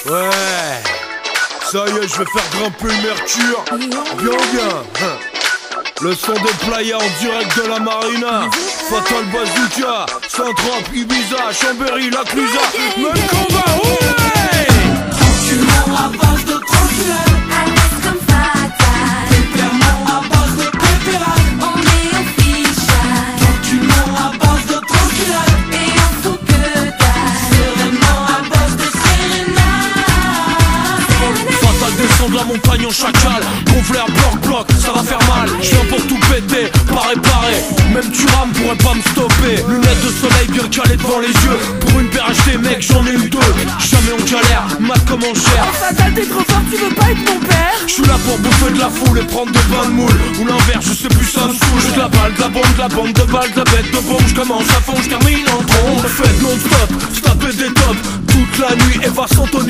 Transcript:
Ouais, ça y est, je vais faire grimper le mercure. Bien. Le son des playas en direct de la marina. Fatal Bazooka, Saint-Trope, Ibiza, Chambéry, la Clusa. Même combat, ouais. Tranquillement à base de tranquillade, à l'aise comme fatal. pépèrement à base de pépérade. On est official Tranquillement à base de tranquillade, et on fout que dalle. sereinement à base de sérénade. Fatal descend de la montagne en chacal. Conflère bloc, ça va faire mal. Je viens pour tout péter, pas réparer. Même tu rames pourrait pas me stopper. Lunettes de soleil bien calées devant les yeux. Pour une paire acheté mec j'en ai eu deux. Jamais on galère, mat comme en chair. Fatal, t'es trop fort, tu veux pas être mon père? Je suis là pour bouffer de la foule et prendre des bains de moule. Ou l'inverse, je sais plus, ça me saoule. J'ai de la balle, de la bombe, de la bande de balles, de la bête de bombe. Je commence à fond, je termine en trombe. Faites non-stop, se taper des tops toute la nuit et va s'entonner.